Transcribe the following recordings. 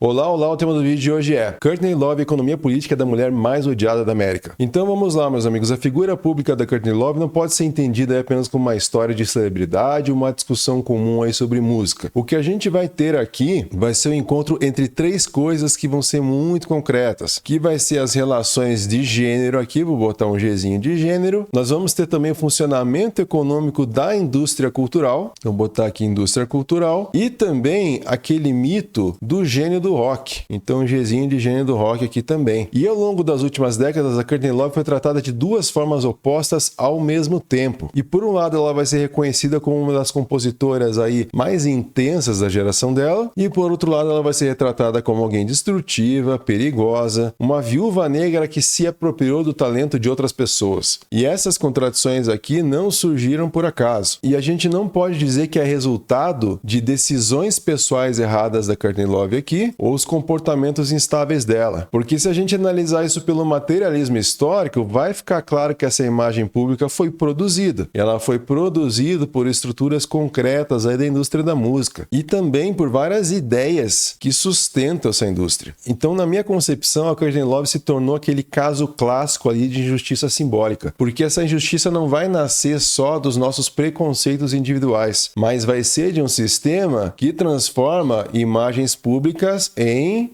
Olá, olá, o tema do vídeo de hoje é Courtney Love, economia política da mulher mais odiada da América. Então vamos lá, meus amigos, a figura pública da Courtney Love não pode ser entendida apenas como uma história de celebridade ou uma discussão comum aí sobre música. O que a gente vai ter aqui vai ser o encontro entre três coisas que vão ser muito concretas, que vai ser as relações de gênero aqui, vou botar um Gzinho de gênero. Nós vamos ter também o funcionamento econômico da indústria cultural, vou botar aqui indústria cultural, e também aquele mito do gênio do rock. Então, um Gzinho de gênio do rock aqui também. E ao longo das últimas décadas, a Courtney Love foi tratada de duas formas opostas ao mesmo tempo. E por um lado, ela vai ser reconhecida como uma das compositoras aí mais intensas da geração dela, e por outro lado, ela vai ser retratada como alguém destrutiva, perigosa, uma viúva negra que se apropriou do talento de outras pessoas. E essas contradições aqui não surgiram por acaso. E a gente não pode dizer que é resultado de decisões pessoais erradas da Courtney Love aqui, ou os comportamentos instáveis dela. Porque se a gente analisar isso pelo materialismo histórico, vai ficar claro que essa imagem pública foi produzida. Ela foi produzida por estruturas concretas aí da indústria da música. E também por várias ideias que sustentam essa indústria. Então, na minha concepção, a Courtney Love se tornou aquele caso clássico ali de injustiça simbólica. Porque essa injustiça não vai nascer só dos nossos preconceitos individuais, mas vai ser de um sistema que transforma imagens públicas em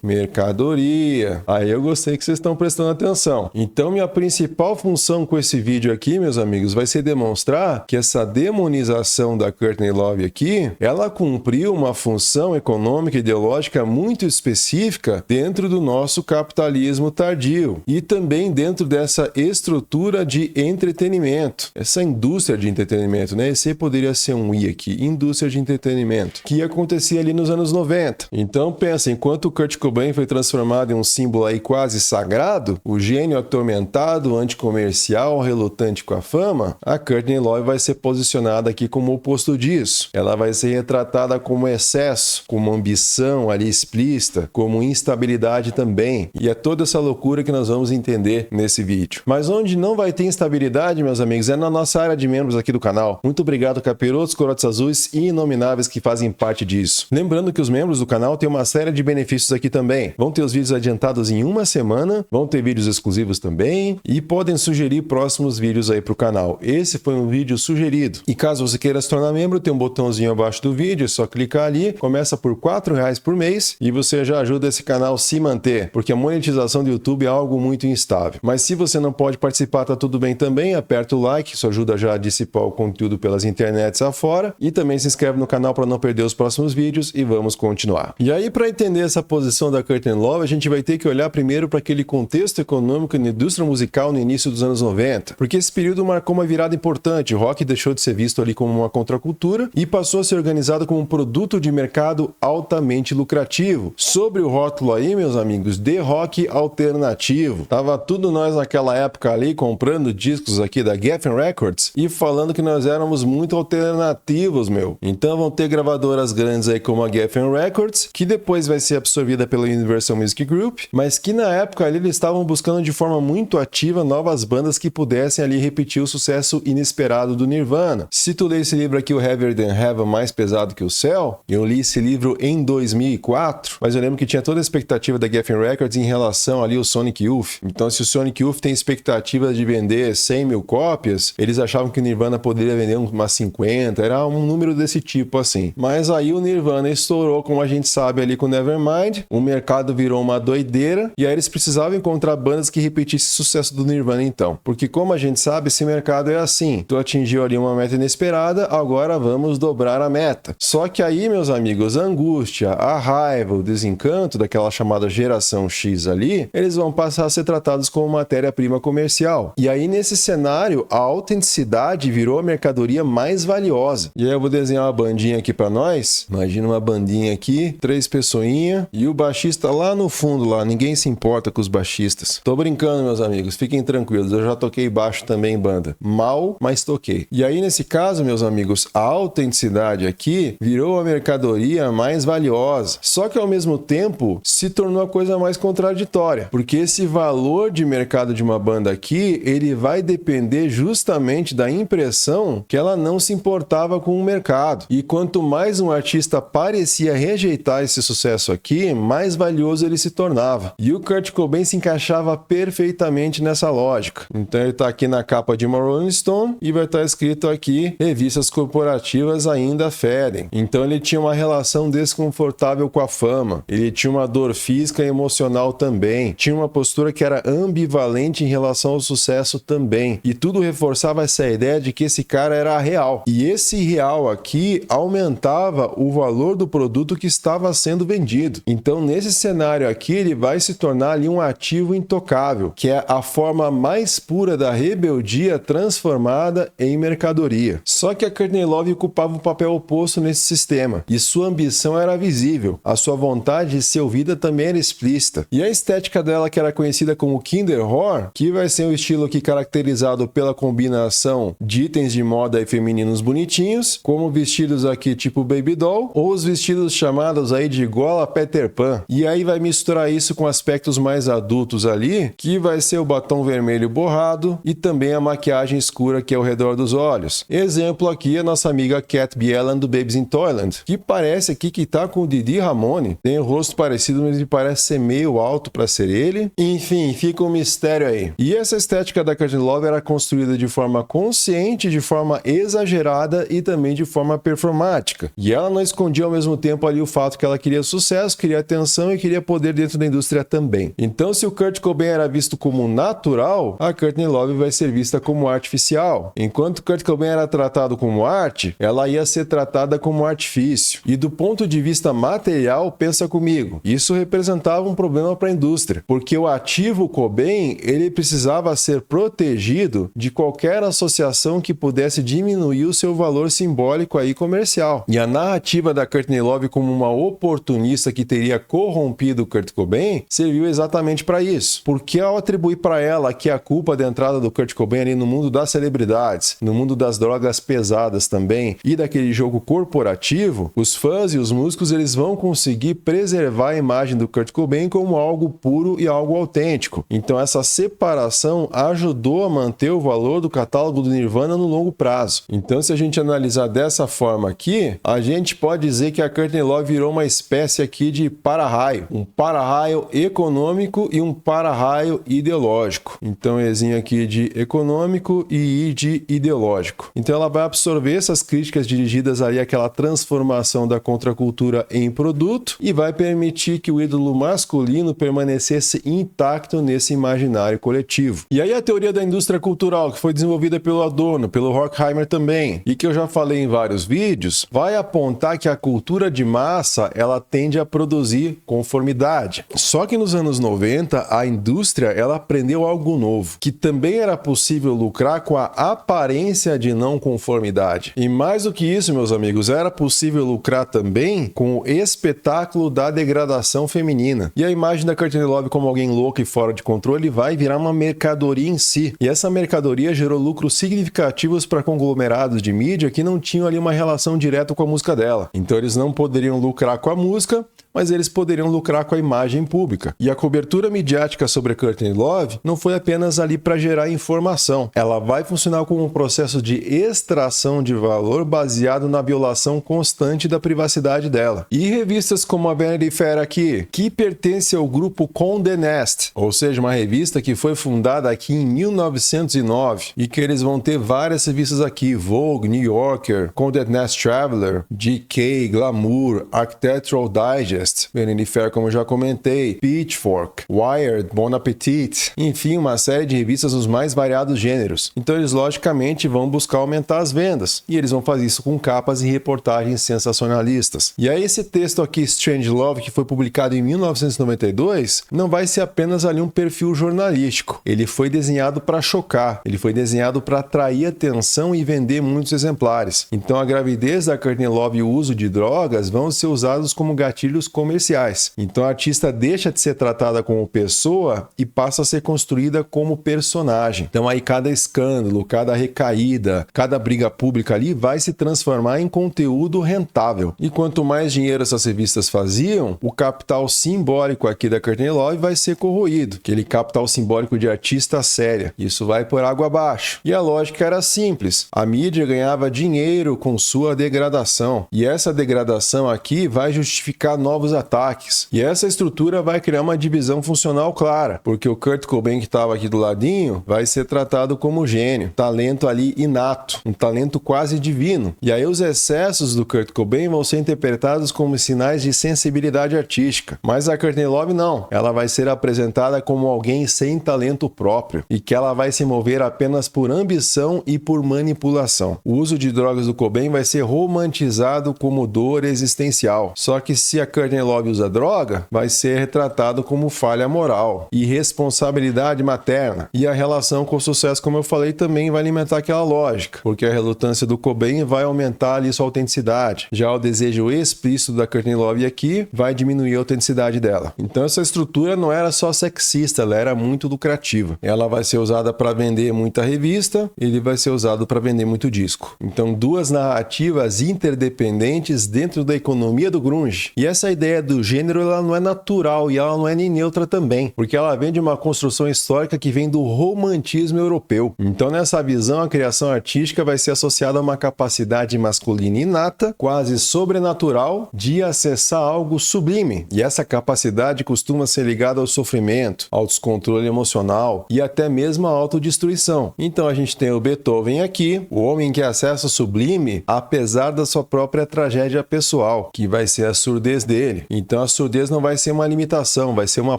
mercadoria. Aí eu gostei que vocês estão prestando atenção. Então, minha principal função com esse vídeo aqui, meus amigos, vai ser demonstrar que essa demonização da Courtney Love aqui, ela cumpriu uma função econômica e ideológica muito específica dentro do nosso capitalismo tardio e também dentro dessa estrutura de entretenimento, essa indústria de entretenimento, né? Esse poderia ser um I aqui, indústria de entretenimento, que acontecia ali nos anos 90. Então pensa, enquanto o Kurt Cobain foi transformado em um símbolo aí quase sagrado, o gênio atormentado, anticomercial, relutante com a fama, a Courtney Love vai ser posicionada aqui como o oposto disso. Ela vai ser retratada como excesso, como ambição ali explícita, como instabilidade também. E é toda essa loucura que nós vamos entender nesse vídeo. Mas onde não vai ter instabilidade, meus amigos, é na nossa área de membros aqui do canal. Muito obrigado, capirotos, corotes azuis e inomináveis que fazem parte disso. Lembrando que os membros do canal têm uma série de benefícios aqui também. Vão ter os vídeos adiantados em uma semana, vão ter vídeos exclusivos também e podem sugerir próximos vídeos aí para o canal. Esse foi um vídeo sugerido. E caso você queira se tornar membro, tem um botãozinho abaixo do vídeo, é só clicar ali, começa por R$4 por mês e você já ajuda esse canal a se manter, porque a monetização do YouTube é algo muito instável. Mas se você não pode participar, tá tudo bem também, aperta o like, isso ajuda já a dissipar o conteúdo pelas internets afora e também se inscreve no canal para não perder os próximos vídeos e vamos continuar. E aí, para entender essa posição da Courtney Love, a gente vai ter que olhar primeiro para aquele contexto econômico na indústria musical no início dos anos 90, porque esse período marcou uma virada importante. O rock deixou de ser visto ali como uma contracultura e passou a ser organizado como um produto de mercado altamente lucrativo. Sobre o rótulo aí, meus amigos, de rock alternativo. Tava tudo nós naquela época ali comprando discos aqui da Geffen Records e falando que nós éramos muito alternativos, meu. Então vão ter gravadoras grandes aí como a Geffen Records, que depois vai ser absorvida pela Universal Music Group, mas que na época ali eles estavam buscando de forma muito ativa novas bandas que pudessem ali repetir o sucesso inesperado do Nirvana. Se tu ler esse livro aqui, o Heavier Than Heaven, Mais Pesado que o Céu, eu li esse livro em 2004, mas eu lembro que tinha toda a expectativa da Geffen Records em relação ali ao Sonic Youth. Então se o Sonic Youth tem expectativa de vender 100 mil cópias, eles achavam que o Nirvana poderia vender umas 50, era um número desse tipo assim. Mas aí o Nirvana estourou, como a gente sabe ali com Nevermind, o mercado virou uma doideira e aí eles precisavam encontrar bandas que repetissem o sucesso do Nirvana então. Porque como a gente sabe, esse mercado é assim, tu atingiu ali uma meta inesperada, agora vamos dobrar a meta. Só que aí, meus amigos, a angústia, a raiva, o desencanto daquela chamada geração X ali, eles vão passar a ser tratados como matéria-prima comercial. E aí nesse cenário, a autenticidade virou a mercadoria mais valiosa. E aí eu vou desenhar uma bandinha aqui para nós. Imagina uma bandinha aqui, 3 pessoinhas e o baixista lá no fundo lá, ninguém se importa com os baixistas. Tô brincando, meus amigos, fiquem tranquilos, eu já toquei baixo também em banda. Mal, mas toquei. E aí nesse caso, meus amigos, a autenticidade aqui virou a mercadoria mais valiosa. Só que ao mesmo tempo se tornou a coisa mais contraditória, porque esse valor de mercado de uma banda aqui, ele vai depender justamente da impressão que ela não se importava com o mercado. E quanto mais um artista parecia rejeitar rejeitar esse sucesso aqui, mais valioso ele se tornava. E o Kurt Cobain se encaixava perfeitamente nessa lógica. Então ele está aqui na capa de uma Rolling Stone e vai estar escrito aqui: revistas corporativas ainda fedem. Então ele tinha uma relação desconfortável com a fama, ele tinha uma dor física e emocional também, tinha uma postura que era ambivalente em relação ao sucesso também, e tudo reforçava essa ideia de que esse cara era real. E esse real aqui aumentava o valor do produto que estava sendo vendido. Então nesse cenário aqui ele vai se tornar ali um ativo intocável, que é a forma mais pura da rebeldia transformada em mercadoria. Só que a Courtney Love ocupava um papel oposto nesse sistema, e sua ambição era visível, a sua vontade de ser ouvida também era explícita. E a estética dela, que era conhecida como Kinderhore, que vai ser um estilo aqui caracterizado pela combinação de itens de moda e femininos bonitinhos, como vestidos aqui tipo baby doll, ou os vestidos chamados aí de gola Peter Pan. E aí vai misturar isso com aspectos mais adultos ali, que vai ser o batom vermelho borrado e também a maquiagem escura que é ao redor dos olhos. Exemplo aqui a nossa amiga Cat Bjelland do Babes in Toyland, que parece aqui que tá com o Didi Ramone. Tem o rosto parecido, mas ele parece ser meio alto para ser ele. Enfim, fica um mistério aí. E essa estética da Courtney Love era construída de forma consciente, de forma exagerada e também de forma performática. E ela não escondia ao mesmo tempo ali o fato que ela queria sucesso, queria atenção e queria poder dentro da indústria também. Então, se o Kurt Cobain era visto como natural, a Courtney Love vai ser vista como artificial. Enquanto Kurt Cobain era tratado como arte, ela ia ser tratada como artifício. E do ponto de vista material, pensa comigo, isso representava um problema para a indústria, porque o ativo Cobain, ele precisava ser protegido de qualquer associação que pudesse diminuir o seu valor simbólico aí comercial. E a narrativa da Courtney Love como uma oportunista que teria corrompido Kurt Cobain serviu exatamente para isso. Porque ao atribuir para ela que a culpa da entrada do Kurt Cobain ali no mundo das celebridades, no mundo das drogas pesadas também e daquele jogo corporativo, os fãs e os músicos eles vão conseguir preservar a imagem do Kurt Cobain como algo puro e algo autêntico. Então essa separação ajudou a manter o valor do catálogo do Nirvana no longo prazo. Então se a gente analisar dessa forma aqui, a gente pode dizer que a Courtney Love virou uma espécie aqui de para-raio. Um para-raio econômico e um para-raio ideológico. Então Ezinho aqui de econômico e I de ideológico. Então ela vai absorver essas críticas dirigidas ali àquela transformação da contracultura em produto e vai permitir que o ídolo masculino permanecesse intacto nesse imaginário coletivo. E aí a teoria da indústria cultural, que foi desenvolvida pelo Adorno, pelo Horkheimer também, e que eu já falei em vários vídeos, vai apontar que a cultura de massa, ela tende a produzir conformidade. Só que nos anos 90, a indústria, ela aprendeu algo novo, que também era possível lucrar com a aparência de não conformidade. E mais do que isso, meus amigos, era possível lucrar também com o espetáculo da degradação feminina. E a imagem da Courtney Love como alguém louco e fora de controle vai virar uma mercadoria em si. E essa mercadoria gerou lucros significativos para conglomerados de mídia que não tinham ali uma relação direta com a música dela. Então eles não poderiam lucrar com a música, mas eles poderiam lucrar com a imagem pública. E a cobertura midiática sobre a Courtney Love não foi apenas ali para gerar informação. Ela vai funcionar como um processo de extração de valor baseado na violação constante da privacidade dela. E revistas como a Vanity Fair aqui, que pertence ao grupo Condé Nast, ou seja, uma revista que foi fundada aqui em 1909 e que eles vão ter várias revistas aqui, Vogue, New Yorker, Condé Nast Traveler, GK, Glamour, Architectural Digest, Vanity Fair, como eu já comentei, Pitchfork, Wired, Bon Appetit, enfim, uma série de revistas dos mais variados gêneros. Então eles logicamente vão buscar aumentar as vendas, e eles vão fazer isso com capas e reportagens sensacionalistas. E aí esse texto aqui, Strange Love, que foi publicado em 1992, não vai ser apenas ali um perfil jornalístico. Ele foi desenhado para chocar, ele foi desenhado para atrair atenção e vender muitos exemplares. Então a gravidez da Courtney Love e o uso de drogas vão ser usados como gatilhos comerciais. Então a artista deixa de ser tratada como pessoa e passa a ser construída como personagem. Então aí cada escândalo, cada recaída, cada briga pública ali vai se transformar em conteúdo rentável. E quanto mais dinheiro essas revistas faziam, o capital simbólico aqui da Courtney Love vai ser corroído. Aquele capital simbólico de artista séria. Isso vai por água abaixo. E a lógica era simples. A mídia ganhava dinheiro com sua degradação. E essa degradação aqui vai justificar novos ataques. E essa estrutura vai criar uma divisão funcional clara. Porque o Kurt Cobain, que estava aqui do ladinho, vai ser tratado como gênio. Talento ali inato. Um talento quase divino. E aí os excessos do Kurt Cobain vão ser interpretados como sinais de sensibilidade artística. Mas a Courtney Love não. Ela vai ser apresentada como alguém sem talento próprio. E que ela vai se mover apenas por ambição e por manipulação. O uso de drogas do Cobain vai ser romantizado como dor existencial. Só que se a Courtney Love usa droga, vai ser retratado como falha moral, irresponsabilidade materna. E a relação com o sucesso, como eu falei, também vai alimentar aquela lógica, porque a relutância do Cobain vai aumentar ali sua autenticidade. Já o desejo explícito da Courtney Love aqui vai diminuir a autenticidade dela. Então essa estrutura não era só sexista, ela era muito lucrativa. Ela vai ser usada para vender muita revista, ele vai ser usado para vender muito disco. Então duas narrativas interdependentes dentro da economia do grunge. E essa ideia do gênero, ela não é natural e ela não é nem neutra também, porque ela vem de uma construção histórica que vem do romantismo europeu. Então nessa visão, a criação artística vai ser associada a uma capacidade masculina inata, quase sobrenatural, de acessar algo sublime. E essa capacidade costuma ser ligada ao sofrimento, ao descontrole emocional e até mesmo à autodestruição. Então a gente tem o Beethoven aqui, o homem que acessa o sublime apesar da sua própria tragédia pessoal, que vai ser a surdez dele. Então a surdez não vai ser uma limitação, vai ser uma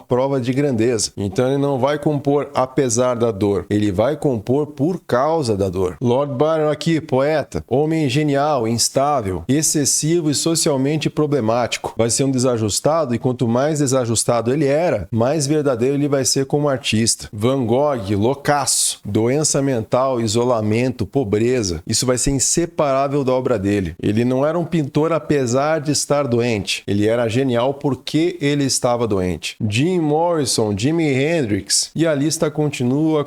prova de grandeza. Então ele não vai compor apesar da dor, ele vai compor por causa da dor. Lord Byron aqui, poeta, homem genial, instável, excessivo e socialmente problemático. Vai ser um desajustado e quanto mais desajustado ele era, mais verdadeiro ele vai ser como artista. Van Gogh, loucaço, doença mental, isolamento, pobreza. Isso vai ser inseparável da obra dele. Ele não era um pintor apesar de estar doente. Ele era genial porque ele estava doente. Jim Morrison, Jimi Hendrix. E a lista continua.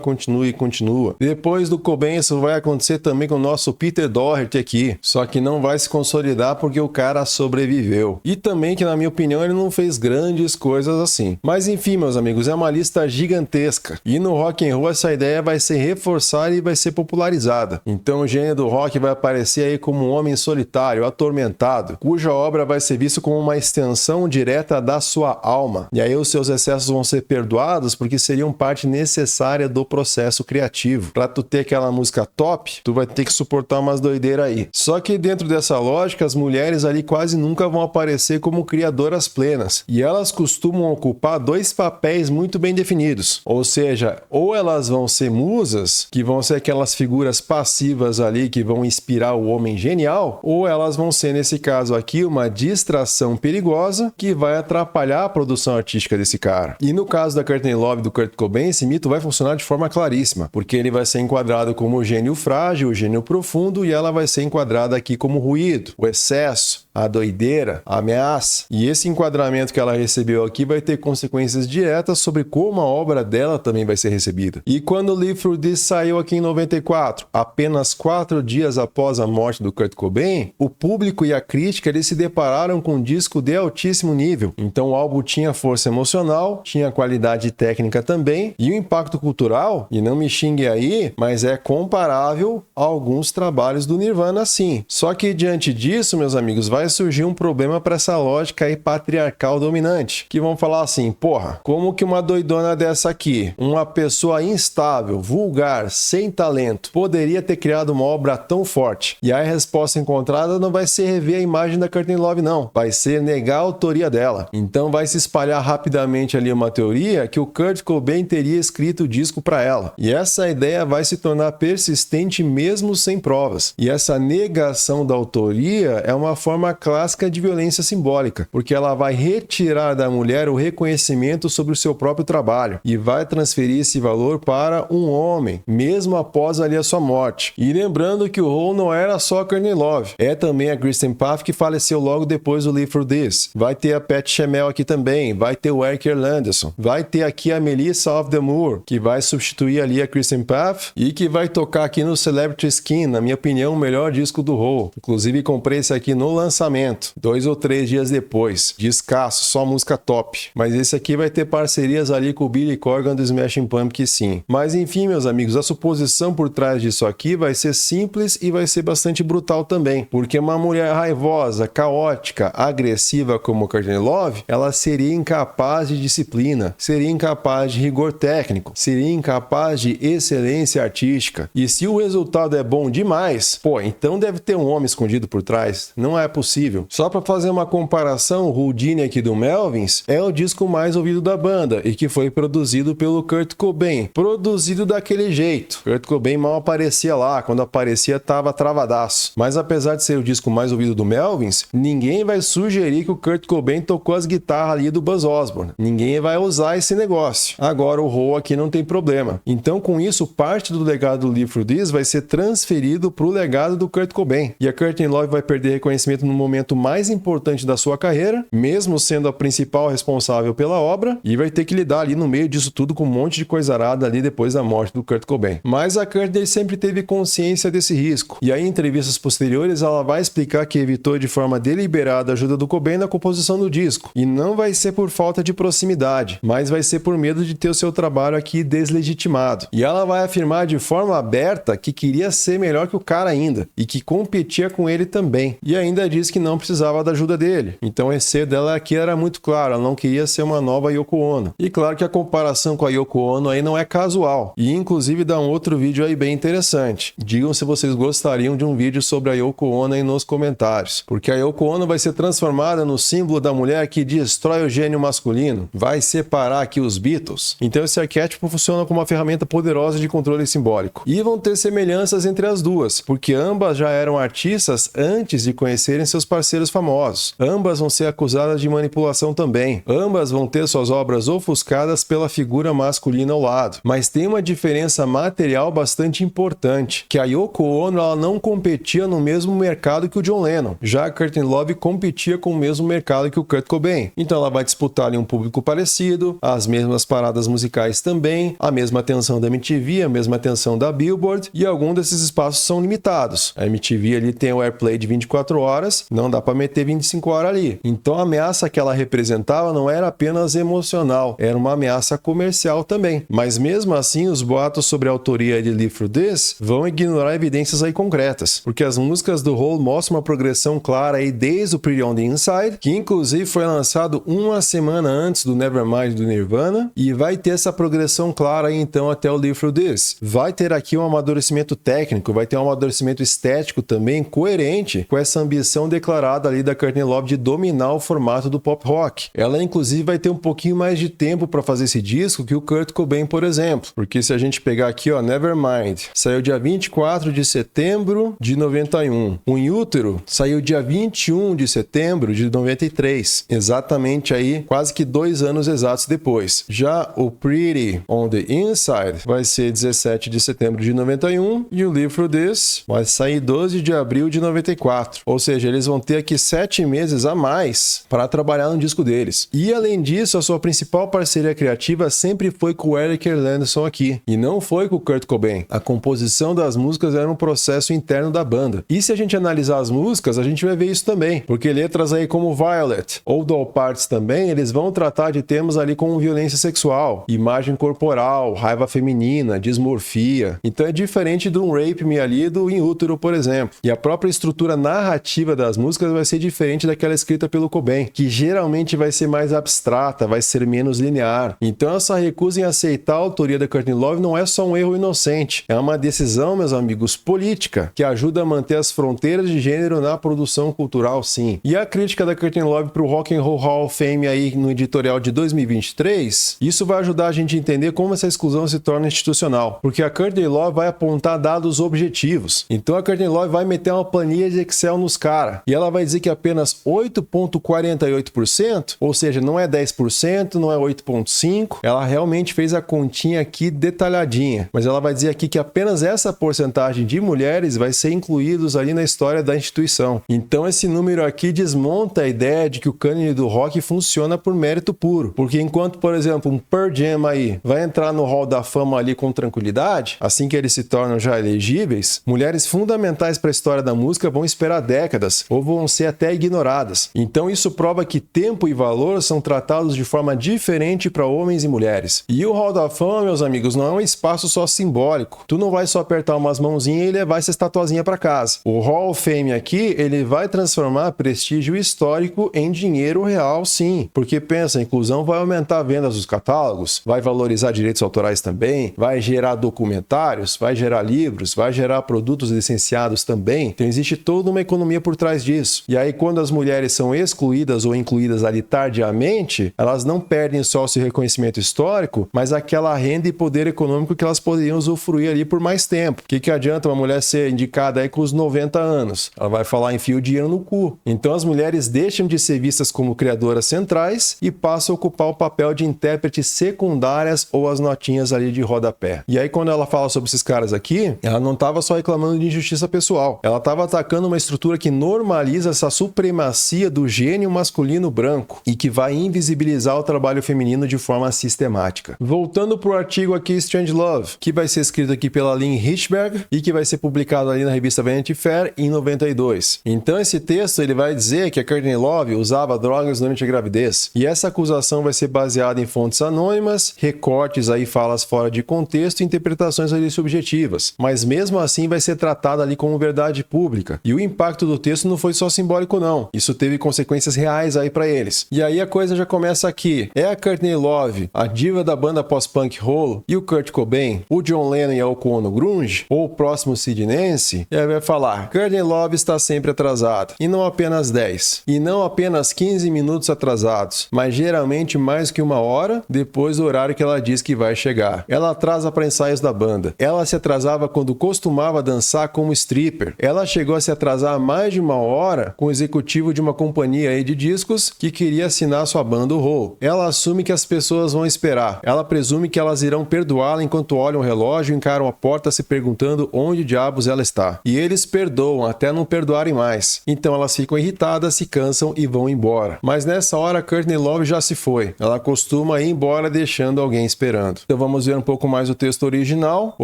Depois do Cobain, isso vai acontecer também com o nosso Peter Doherty aqui. Só que não vai se consolidar porque o cara sobreviveu. E também que, na minha opinião, ele não fez grandes coisas assim. Mas enfim, meus amigos, é uma lista gigantesca. E no rock and roll essa ideia vai ser reforçada e vai ser popularizada. Então o gênio do rock vai aparecer aí como um homem solitário, atormentado, cuja obra vai ser vista como uma extensão direta da sua alma. E aí os seus excessos vão ser perdoados porque seriam parte necessária do processo criativo. Pra tu ter aquela música top, tu vai ter que suportar umas doideiras aí. Só que dentro dessa lógica, as mulheres ali quase nunca vão aparecer como criadoras plenas. E elas costumam ocupar dois papéis muito bem definidos. Ou seja, ou elas vão ser musas, que vão ser aquelas figuras passivas ali que vão inspirar o homem genial, ou elas vão ser, nesse caso aqui, uma distração perigosa que vai atrapalhar a produção artística desse cara. E no caso da Courtney Love e do Kurt Cobain, esse mito vai funcionar de forma claríssima, porque ele vai ser enquadrado como o gênio frágil, o gênio profundo, e ela vai ser enquadrada aqui como o ruído, o excesso, a doideira, a ameaça. E esse enquadramento que ela recebeu aqui vai ter consequências diretas sobre como a obra dela também vai ser recebida. E quando o Live Through This saiu aqui em 94, apenas 4 dias após a morte do Kurt Cobain, o público e a crítica eles se depararam com um disco de altíssimo nível. Então o álbum tinha força emocional, tinha qualidade técnica também, e o impacto cultural, e não me xingue aí, mas é comparável a alguns trabalhos do Nirvana sim. Só que diante disso, meus amigos, vai surgir um problema para essa lógica aí patriarcal dominante, que vão falar assim, porra, como que uma doidona dessa aqui, uma pessoa instável, vulgar, sem talento, poderia ter criado uma obra tão forte? E aí a resposta encontrada não vai ser rever a imagem da Courtney Love não, vai ser negar a autoria dela. Então vai se espalhar rapidamente ali uma teoria que o Kurt Cobain teria escrito o disco para ela. E essa ideia vai se tornar persistente mesmo sem provas. E essa negação da autoria é uma forma clássica de violência simbólica, porque ela vai retirar da mulher o reconhecimento sobre o seu próprio trabalho e vai transferir esse valor para um homem, mesmo após ali a sua morte. E lembrando que o rol não era só a Courtney Love, é também a Kristen Paff que faleceu logo depois do Live Through This. This, vai ter a Pat Chamel aqui também, vai ter o Eric Erlandson, vai ter aqui a Melissa of the Moor, que vai substituir ali a Kristen Paff e que vai tocar aqui no Celebrity Skin, na minha opinião, o melhor disco do Hole. Inclusive comprei esse aqui no lançamento, 2 ou 3 dias depois. Descasso, só música top. Mas esse aqui vai ter parcerias ali com o Billy Corgan do Smashing Pumpkins, sim. Mas enfim, meus amigos, a suposição por trás disso aqui vai ser simples e vai ser bastante brutal também, porque uma mulher raivosa, caótica, agressiva como Courtney Love, ela seria incapaz de disciplina, seria incapaz de rigor técnico, seria incapaz de excelência artística. E se o resultado é bom demais, então deve ter um homem escondido por trás. Não é possível. Só para fazer uma comparação, o Houdini aqui do Melvins é o disco mais ouvido da banda e que foi produzido pelo Kurt Cobain. Produzido daquele jeito. Kurt Cobain mal aparecia lá, quando aparecia tava travadaço. Mas apesar de ser o disco mais ouvido do Melvins, ninguém vai sugerir que o Kurt Cobain tocou as guitarras ali do Buzz Osborne. Ninguém vai usar esse negócio. Agora o Hole aqui não tem problema. Então com isso, parte do legado do Live Through This vai ser transferido para o legado do Kurt Cobain. E a Courtney Love vai perder reconhecimento no momento mais importante da sua carreira, mesmo sendo a principal responsável pela obra, e vai ter que lidar ali no meio disso tudo com um monte de coisa arada ali depois da morte do Kurt Cobain. Mas a Courtney sempre teve consciência desse risco. E aí em entrevistas posteriores ela vai explicar que evitou de forma deliberada a ajuda do Cobain na composição do disco. E não vai ser por falta de proximidade, mas vai ser por medo de ter o seu trabalho aqui deslegitimado. E ela vai afirmar de forma aberta que queria ser melhor que o cara ainda, e que competia com ele também. E ainda diz que não precisava da ajuda dele. Então o receio dela aqui era muito claro, ela não queria ser uma nova Yoko Ono. E claro que a comparação com a Yoko Ono aí não é casual. E inclusive dá um outro vídeo aí bem interessante. Digam se vocês gostariam de um vídeo sobre a Yoko Ono aí nos comentários. Porque a Yoko Ono vai ser transformada no símbolo da mulher que destrói o gênio masculino. Vai separar aqui os Beatles. Então esse arquétipo funciona como uma ferramenta poderosa de controle simbólico. E vão ter semelhanças entre as duas, porque ambas já eram artistas antes de conhecerem seus parceiros famosos. Ambas vão ser acusadas de manipulação também. Ambas vão ter suas obras ofuscadas pela figura masculina ao lado. Mas tem uma diferença material bastante importante, que a Yoko Ono ela não competia no mesmo mercado que o John Lennon. Já a Courtney Love competia com o mesmo mercado que o Kurt Cobain. Então ela vai disputar ali um público parecido, as mesmas paradas musicais também, a mesma atenção da MTV, a mesma atenção da Billboard, e alguns desses espaços são limitados. A MTV ali tem o airplay de 24 horas, não dá para meter 25 horas ali. Então a ameaça que ela representava não era apenas emocional, era uma ameaça comercial também. Mas mesmo assim, os boatos sobre a autoria de Live Through This vão ignorar evidências aí concretas, porque as músicas do Hole mostram uma progressão clara aí desde o Pretty on the Inside, que inclusive foi lançado uma semana antes do Nevermind do Nirvana, e vai ter essa progressão clara aí então até o Live Through This. Vai ter aqui um amadurecimento técnico, vai ter um amadurecimento estético também coerente com essa ambição declarada ali da Courtney Love de dominar o formato do pop rock. Ela inclusive vai ter um pouquinho mais de tempo para fazer esse disco que o Kurt Cobain, por exemplo, porque se a gente pegar aqui, ó, Nevermind, saiu dia 24 de setembro de 91. O In Utero saiu dia 21 de setembro de 93. Exatamente aí, quase que 2 anos exatos depois. Já o Pretty on the Inside vai ser 17 de setembro de 91 e o Live Through This vai sair 12 de abril de 94. Ou seja, eles vão ter aqui 7 meses a mais para trabalhar no disco deles. E além disso, a sua principal parceria criativa sempre foi com o Eric Erlandson aqui, e não foi com o Kurt Cobain. A composição das músicas era um processo interno da banda. E se a gente analisar as músicas, a gente vai ver isso também, porque letras aí como Violet ou Doll Parts também, eles vão tratar de temas ali como violência sexual, imagem corporal, raiva feminina, dismorfia. Então é diferente de um Rape Me ali do In Utero, por exemplo. E a própria estrutura narrativa das músicas vai ser diferente daquela escrita pelo Cobain, que geralmente vai ser mais abstrata, vai ser menos linear. Então essa recusa em aceitar a autoria da Courtney Love não é só um erro inocente, é uma decisão, meus amigos, política, que ajuda a manter as fronteiras de gênero na produção cultural, sim. E a crítica da Courtney Love pro Rock and Roll Hall of Fame aí no editorial de 2023, isso vai ajudar a gente a entender como essa exclusão se torna institucional, porque a Courtney Love vai apontar dados objetivos. Então a Courtney Love vai meter uma planilha de Excel nos caras, e ela vai dizer que apenas 8,48%, ou seja, não é 10%, não é 8,5%, ela realmente fez a continha aqui detalhadinha, mas ela vai dizer aqui que apenas essa porcentagem de mulheres vai ser incluídos ali na história da instituição. Então esse número aqui desmonta adianta a ideia de que o cânone do rock funciona por mérito puro. Porque enquanto, por exemplo, um Pearl Jam aí vai entrar no Hall da Fama ali com tranquilidade, assim que eles se tornam já elegíveis, mulheres fundamentais para a história da música vão esperar décadas ou vão ser até ignoradas. Então isso prova que tempo e valor são tratados de forma diferente para homens e mulheres. E o Hall da Fama, meus amigos, não é um espaço só simbólico. Tu não vai só apertar umas mãozinhas e levar essa estatuazinha para casa. O Hall of Fame aqui, ele vai transformar prestígio histórico em dinheiro real, sim. Porque pensa, a inclusão vai aumentar a venda dos catálogos, vai valorizar direitos autorais também, vai gerar documentários, vai gerar livros, vai gerar produtos licenciados também. Então existe toda uma economia por trás disso. E aí quando as mulheres são excluídas ou incluídas ali tardiamente, elas não perdem só o seu reconhecimento histórico, mas aquela renda e poder econômico que elas poderiam usufruir ali por mais tempo. O que adianta uma mulher ser indicada aí com os 90 anos? Ela vai falar enfia o dinheiro no cu. Então as mulheres deixam de ser vistas como criadoras centrais e passam a ocupar o papel de intérpretes secundárias ou as notinhas ali de rodapé. E aí quando ela fala sobre esses caras aqui, ela não estava só reclamando de injustiça pessoal. Ela estava atacando uma estrutura que normaliza essa supremacia do gênio masculino branco e que vai invisibilizar o trabalho feminino de forma sistemática. Voltando para o artigo aqui Strange Love, que vai ser escrito aqui pela Lynn Hirschberg e que vai ser publicado ali na revista Vanity Fair em 92. Então esse texto ele vai dizer que a Courtney Love usava drogas durante a gravidez. E essa acusação vai ser baseada em fontes anônimas, recortes aí, falas fora de contexto e interpretações ali subjetivas. Mas mesmo assim vai ser tratada ali como verdade pública. E o impacto do texto não foi só simbólico não. Isso teve consequências reais aí para eles. E aí a coisa já começa aqui. É a Courtney Love, a diva da banda pós-punk Hole, e o Kurt Cobain, o John Lennon e a Yoko Ono grunge, ou o próximo Sid Nance? E aí vai falar, Courtney Love está sempre atrasada. E não apenas 10. E não apenas 15 minutos atrasados, mas geralmente mais que 1 hora depois do horário que ela diz que vai chegar. Ela atrasa para ensaios da banda. Ela se atrasava quando costumava dançar como stripper. Ela chegou a se atrasar mais de 1 hora com o executivo de uma companhia aí de discos que queria assinar sua banda, o Hole. Ela assume que as pessoas vão esperar. Ela presume que elas irão perdoá-la enquanto olham o relógio e encaram a porta se perguntando onde diabos ela está. E eles perdoam até não perdoarem mais. Então elas ficam irritadas, se cansam e vão embora. Mas nessa hora Courtney Love já se foi. Ela costuma ir embora deixando alguém esperando. Então vamos ver um pouco mais o texto original.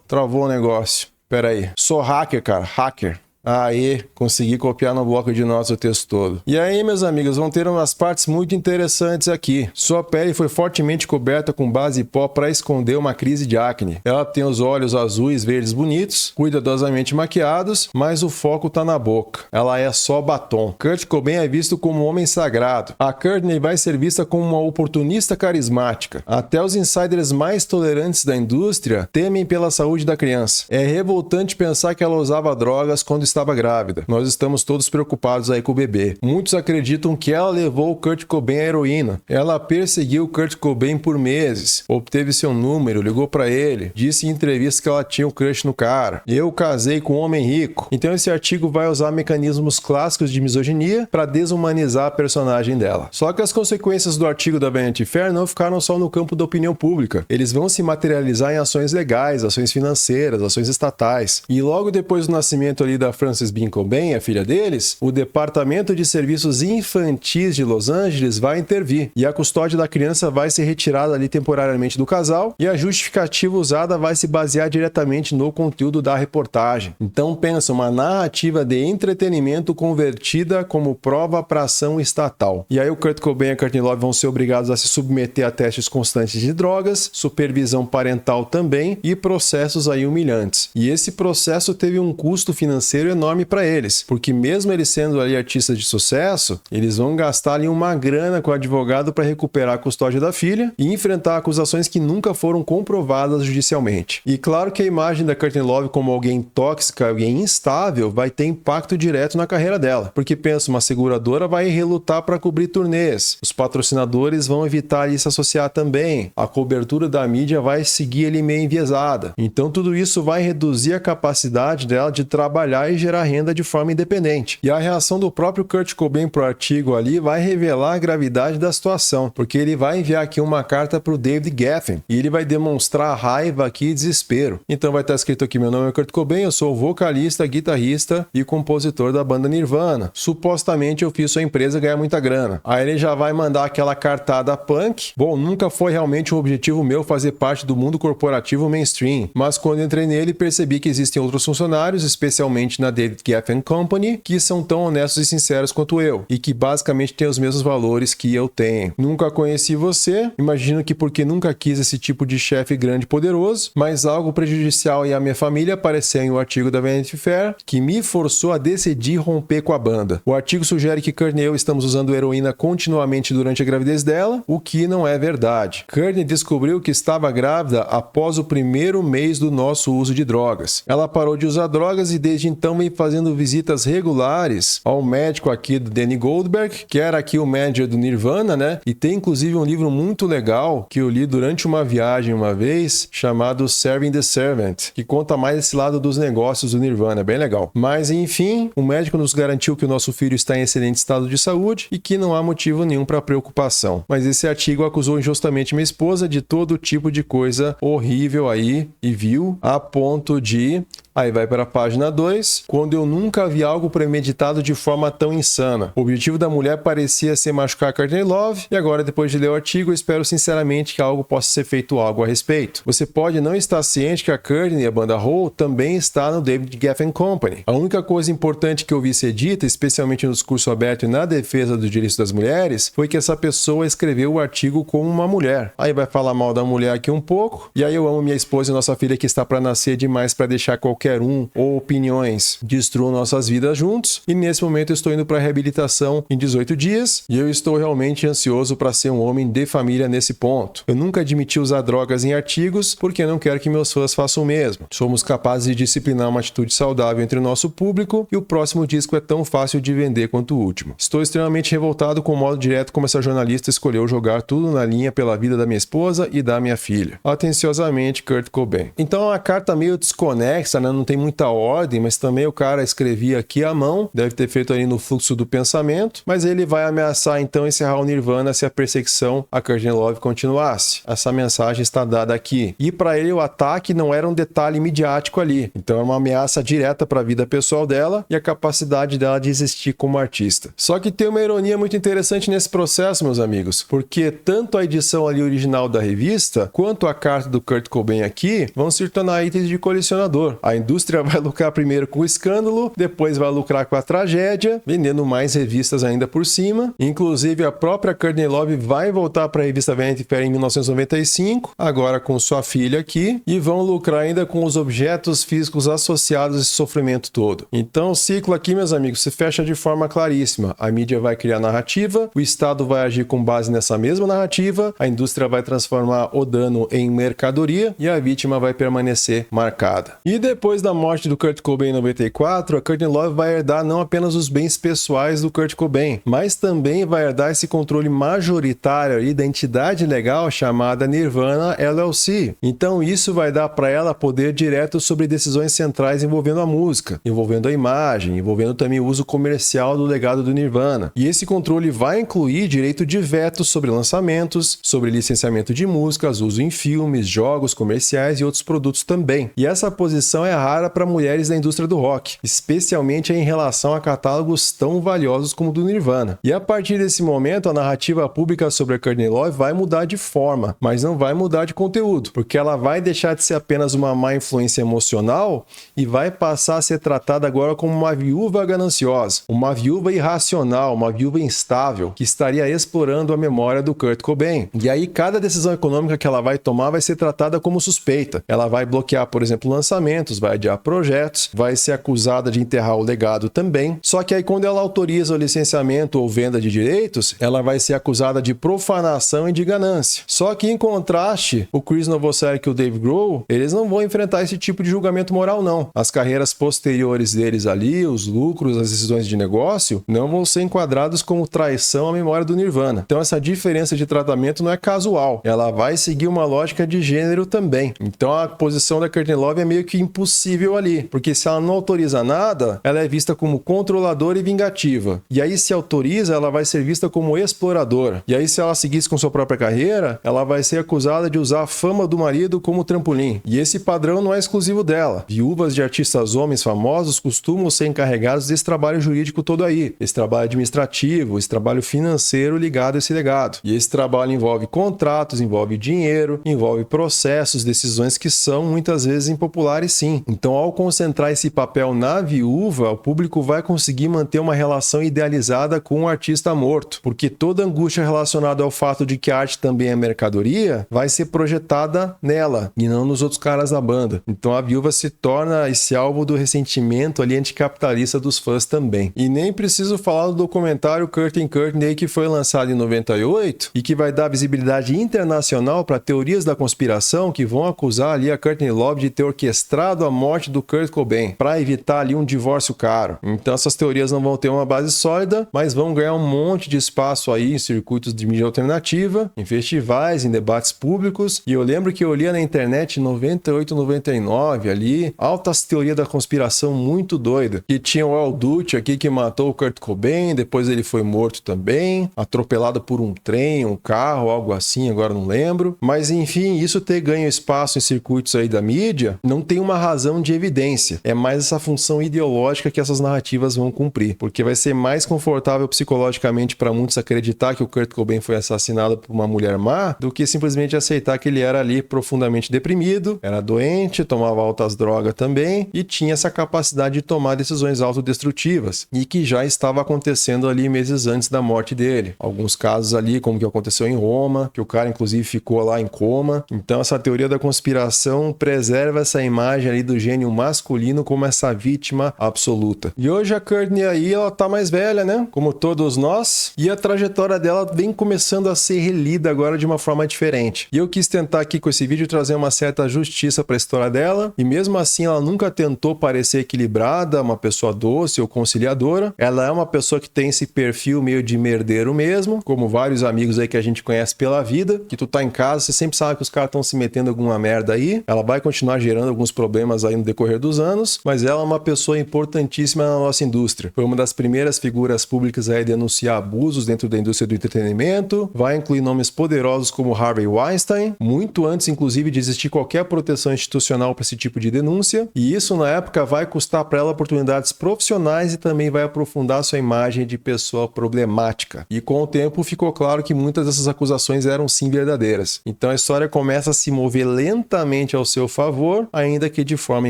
Travou o negócio. Pera aí. Sou hacker, cara. Hacker. Aí, consegui copiar no bloco de notas o texto todo. E aí, meus amigos, vão ter umas partes muito interessantes aqui. Sua pele foi fortemente coberta com base em pó para esconder uma crise de acne. Ela tem os olhos azuis verdes bonitos, cuidadosamente maquiados, mas o foco tá na boca. Ela é só batom. Kurt Cobain é visto como um homem sagrado. A Courtney vai ser vista como uma oportunista carismática. Até os insiders mais tolerantes da indústria temem pela saúde da criança. É revoltante pensar que ela usava drogas quando estava grávida. Nós estamos todos preocupados aí com o bebê. Muitos acreditam que ela levou o Kurt Cobain à heroína. Ela perseguiu o Kurt Cobain por meses, obteve seu número, ligou pra ele, disse em entrevistas que ela tinha um crush no cara. Eu casei com um homem rico. Então esse artigo vai usar mecanismos clássicos de misoginia para desumanizar a personagem dela. Só que as consequências do artigo da Vanity Fair não ficaram só no campo da opinião pública. Eles vão se materializar em ações legais, ações financeiras, ações estatais. E logo depois do nascimento ali da Frances Bean Cobain, a filha deles, o Departamento de Serviços Infantis de Los Angeles vai intervir e a custódia da criança vai ser retirada ali temporariamente do casal e a justificativa usada vai se basear diretamente no conteúdo da reportagem. Então pensa, uma narrativa de entretenimento convertida como prova para ação estatal. E aí o Kurt Cobain e a Courtney Love vão ser obrigados a se submeter a testes constantes de drogas, supervisão parental também e processos aí humilhantes. E esse processo teve um custo financeiro enorme para eles, porque mesmo eles sendo ali artistas de sucesso, eles vão gastar ali uma grana com o advogado para recuperar a custódia da filha e enfrentar acusações que nunca foram comprovadas judicialmente. E claro que a imagem da Courtney Love como alguém tóxica, alguém instável, vai ter impacto direto na carreira dela, porque pensa, uma seguradora vai relutar para cobrir turnês, os patrocinadores vão evitar ali se associar também, a cobertura da mídia vai seguir ali meio enviesada. Então tudo isso vai reduzir a capacidade dela de trabalhar e gerar renda de forma independente. E a reação do próprio Kurt Cobain pro artigo ali vai revelar a gravidade da situação, porque ele vai enviar aqui uma carta para o David Geffen e ele vai demonstrar raiva aqui e desespero. Então vai estar escrito aqui: meu nome é Kurt Cobain, eu sou vocalista, guitarrista e compositor da banda Nirvana. Supostamente eu fiz sua empresa ganhar muita grana. Aí ele já vai mandar aquela cartada punk. Bom, nunca foi realmente um objetivo meu fazer parte do mundo corporativo mainstream, mas quando entrei nele percebi que existem outros funcionários, especialmente na David Geffen Company, que são tão honestos e sinceros quanto eu e que basicamente têm os mesmos valores que eu tenho. Nunca conheci você, imagino que porque nunca quis esse tipo de chefe grande e poderoso, mas algo prejudicial à minha família apareceu em um artigo da Vanity Fair que me forçou a decidir romper com a banda. O artigo sugere que Courtney e eu estamos usando heroína continuamente durante a gravidez dela, o que não é verdade. Courtney descobriu que estava grávida após o primeiro mês do nosso uso de drogas. Ela parou de usar drogas e desde então vem fazendo visitas regulares ao médico aqui do Danny Goldberg, que era aqui o manager do Nirvana, né? E tem inclusive um livro muito legal que eu li durante uma viagem uma vez, chamado Serving the Servant, que conta mais esse lado dos negócios do Nirvana, é bem legal. Mas enfim, o médico nos garantiu que o nosso filho está em excelente estado de saúde e que não há motivo nenhum para preocupação. Mas esse artigo acusou injustamente minha esposa de todo tipo de coisa horrível aí e vil, a ponto de... Aí vai para a página 2, quando eu nunca vi algo premeditado de forma tão insana. O objetivo da mulher parecia ser machucar Courtney Love, e agora, depois de ler o artigo, eu espero sinceramente que algo possa ser feito algo a respeito. Você pode não estar ciente que a Courtney e a banda Hole também está no David Geffen Company. A única coisa importante que eu vi ser dita, especialmente no discurso aberto e na defesa dos direitos das mulheres, foi que essa pessoa escreveu o artigo como uma mulher. Aí vai falar mal da mulher aqui um pouco, e aí eu amo minha esposa e nossa filha que está para nascer demais para deixar qualquer um ou opiniões destruam nossas vidas juntos, e nesse momento eu estou indo para reabilitação em 18 dias e eu estou realmente ansioso para ser um homem de família nesse ponto. Eu nunca admiti usar drogas em artigos porque não quero que meus fãs façam o mesmo. Somos capazes de disciplinar uma atitude saudável entre o nosso público e o próximo disco é tão fácil de vender quanto o último. Estou extremamente revoltado com o modo direto como essa jornalista escolheu jogar tudo na linha pela vida da minha esposa e da minha filha. Atenciosamente, Kurt Cobain. Então a carta meio desconexa, né? Não tem muita ordem, mas também o cara escrevia aqui à mão, deve ter feito ali no fluxo do pensamento, mas ele vai ameaçar então encerrar o Nirvana se a perseguição a Courtney Love continuasse. Essa mensagem está dada aqui. E para ele o ataque não era um detalhe midiático ali, então é uma ameaça direta para a vida pessoal dela e a capacidade dela de existir como artista. Só que tem uma ironia muito interessante nesse processo, meus amigos, porque tanto a edição ali original da revista, quanto a carta do Kurt Cobain aqui, vão se tornar itens de colecionador. A indústria vai lucrar primeiro com o escândalo, depois vai lucrar com a tragédia, vendendo mais revistas ainda por cima. Inclusive, a própria Courtney Love vai voltar para a revista Vanity Fair em 1995, agora com sua filha aqui, e vão lucrar ainda com os objetos físicos associados a esse sofrimento todo. Então, o ciclo aqui, meus amigos, se fecha de forma claríssima. A mídia vai criar narrativa, o Estado vai agir com base nessa mesma narrativa, a indústria vai transformar o dano em mercadoria e a vítima vai permanecer marcada. E depois da morte do Kurt Cobain em 94, a Courtney Love vai herdar não apenas os bens pessoais do Kurt Cobain, mas também vai herdar esse controle majoritário aí da entidade legal chamada Nirvana LLC. Então isso vai dar para ela poder direto sobre decisões centrais envolvendo a música, envolvendo a imagem, envolvendo também o uso comercial do legado do Nirvana. E esse controle vai incluir direito de veto sobre lançamentos, sobre licenciamento de músicas, uso em filmes, jogos, comerciais e outros produtos também. E essa posição é rara para mulheres da indústria do rock, especialmente em relação a catálogos tão valiosos como o do Nirvana. E a partir desse momento, a narrativa pública sobre a Courtney Love vai mudar de forma, mas não vai mudar de conteúdo, porque ela vai deixar de ser apenas uma má influência emocional e vai passar a ser tratada agora como uma viúva gananciosa, uma viúva irracional, uma viúva instável, que estaria explorando a memória do Kurt Cobain. E aí, cada decisão econômica que ela vai tomar vai ser tratada como suspeita. Ela vai bloquear, por exemplo, lançamentos, vai adiar projetos, vai ser acusada de enterrar o legado também. Só que aí, quando ela autoriza o licenciamento ou venda de direitos, ela vai ser acusada de profanação e de ganância. Só que, em contraste, o Chris Novoselic e o Dave Grohl, eles não vão enfrentar esse tipo de julgamento moral, não. As carreiras posteriores deles ali, os lucros, as decisões de negócio, não vão ser enquadrados como traição à memória do Nirvana. Então, essa diferença de tratamento não é casual. Ela vai seguir uma lógica de gênero também. Então, a posição da Courtney Love é meio que impossível possível ali, porque se ela não autoriza nada, ela é vista como controladora e vingativa. E aí, se autoriza, ela vai ser vista como exploradora. E aí, se ela seguisse com sua própria carreira, ela vai ser acusada de usar a fama do marido como trampolim. E esse padrão não é exclusivo dela. Viúvas de artistas homens famosos costumam ser encarregados desse trabalho jurídico todo aí. Esse trabalho administrativo, esse trabalho financeiro ligado a esse legado. E esse trabalho envolve contratos, envolve dinheiro, envolve processos, decisões que são muitas vezes impopulares sim. Então, ao concentrar esse papel na viúva, o público vai conseguir manter uma relação idealizada com o artista morto, porque toda angústia relacionada ao fato de que a arte também é mercadoria vai ser projetada nela e não nos outros caras da banda. Então, a viúva se torna esse alvo do ressentimento ali anticapitalista dos fãs também. E nem preciso falar do documentário Curtain Curtain que foi lançado em 98 e que vai dar visibilidade internacional para teorias da conspiração que vão acusar ali a Courtney Love de ter orquestrado a morte do Kurt Cobain para evitar ali um divórcio caro. Então essas teorias não vão ter uma base sólida, mas vão ganhar um monte de espaço aí em circuitos de mídia alternativa, em festivais, em debates públicos. E eu lembro que eu lia na internet em 98, 99 ali, altas teorias da conspiração muito doida. Que tinha o Al Dutch aqui que matou o Kurt Cobain, depois ele foi morto também, atropelado por um trem, um carro, algo assim, agora não lembro. Mas enfim, isso ter ganho espaço em circuitos aí da mídia não tem uma razão de evidência. É mais essa função ideológica que essas narrativas vão cumprir, porque vai ser mais confortável psicologicamente para muitos acreditar que o Kurt Cobain foi assassinado por uma mulher má do que simplesmente aceitar que ele era ali profundamente deprimido, era doente, tomava altas drogas também e tinha essa capacidade de tomar decisões autodestrutivas e que já estava acontecendo ali meses antes da morte dele. Alguns casos ali, como que aconteceu em Roma, que o cara inclusive ficou lá em coma. Então essa teoria da conspiração preserva essa imagem ali do gênio masculino como essa vítima absoluta. E hoje a Courtney aí, ela tá mais velha, né? Como todos nós. E a trajetória dela vem começando a ser relida agora de uma forma diferente. E eu quis tentar aqui com esse vídeo trazer uma certa justiça para a história dela. E mesmo assim ela nunca tentou parecer equilibrada, uma pessoa doce ou conciliadora. Ela é uma pessoa que tem esse perfil meio de merdeiro mesmo, como vários amigos aí que a gente conhece pela vida, que tu tá em casa, você sempre sabe que os caras estão se metendo em alguma merda aí. Ela vai continuar gerando alguns problemas aí no decorrer dos anos, mas ela é uma pessoa importantíssima na nossa indústria. Foi uma das primeiras figuras públicas a denunciar abusos dentro da indústria do entretenimento, vai incluir nomes poderosos como Harvey Weinstein, muito antes inclusive de existir qualquer proteção institucional para esse tipo de denúncia, e isso na época vai custar para ela oportunidades profissionais e também vai aprofundar sua imagem de pessoa problemática. E com o tempo ficou claro que muitas dessas acusações eram sim verdadeiras. Então a história começa a se mover lentamente ao seu favor, ainda que de forma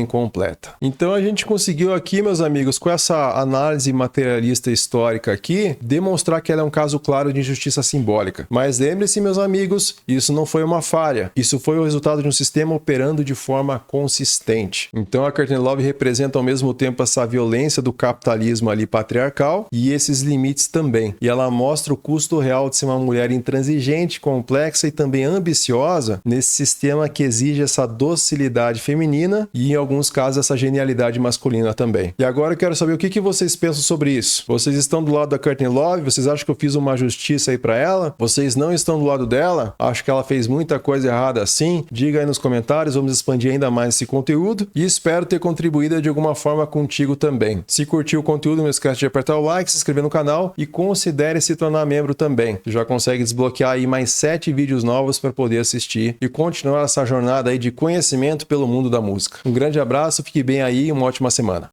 incompleta. Então a gente conseguiu aqui, meus amigos, com essa análise materialista histórica aqui, demonstrar que ela é um caso claro de injustiça simbólica. Mas lembre-se, meus amigos, isso não foi uma falha. Isso foi o resultado de um sistema operando de forma consistente. Então a Courtney Love representa ao mesmo tempo essa violência do capitalismo ali patriarcal e esses limites também. E ela mostra o custo real de ser uma mulher intransigente, complexa e também ambiciosa nesse sistema que exige essa docilidade feminina e, em alguns casos, essa genialidade masculina também. E agora eu quero saber o que vocês pensam sobre isso. Vocês estão do lado da Courtney Love? Vocês acham que eu fiz uma justiça aí pra ela? Vocês não estão do lado dela? Acho que ela fez muita coisa errada assim? Diga aí nos comentários, vamos expandir ainda mais esse conteúdo e espero ter contribuído de alguma forma contigo também. Se curtiu o conteúdo, não esquece de apertar o like, se inscrever no canal e considere se tornar membro também. Você já consegue desbloquear aí mais 7 vídeos novos para poder assistir e continuar essa jornada aí de conhecimento pelo mundo da música. Um grande abraço, fique bem aí e uma ótima semana.